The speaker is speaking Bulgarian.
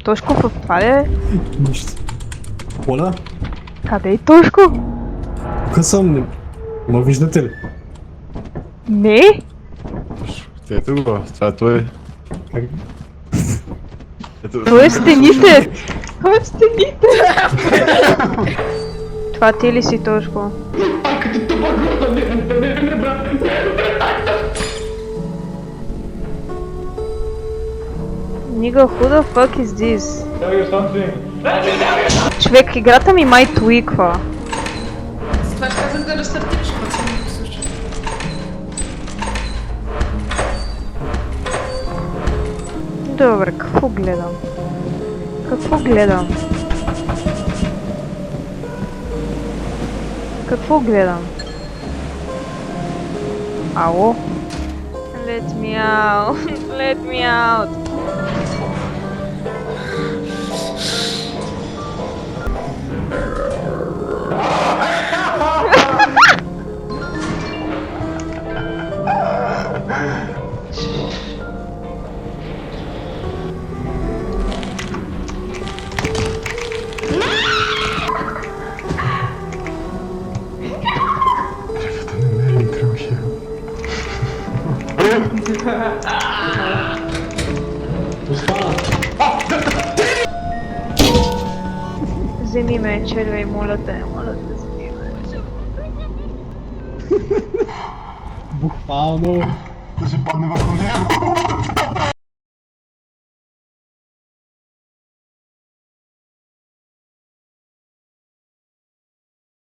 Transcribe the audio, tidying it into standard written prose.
Тошко в това ли е? Нищо. Оля, Къде е Тошко? тук съм. Ма виждате ли? Не? Ето го, това той. Как? Ето, Той е в стените! Той е в стените! Това ти ли си, Тошко? Нига, who the fuck is this? Човек, играта ми май твиква. Това ще казах да рестартираш, път не го слуша. Добре, какво гледам? Какво гледам? Какво гледам? Ало? Let me out! Let me out! Вземи ме, червей, моля те, вземи ме. Буквално. Да се падне върху него.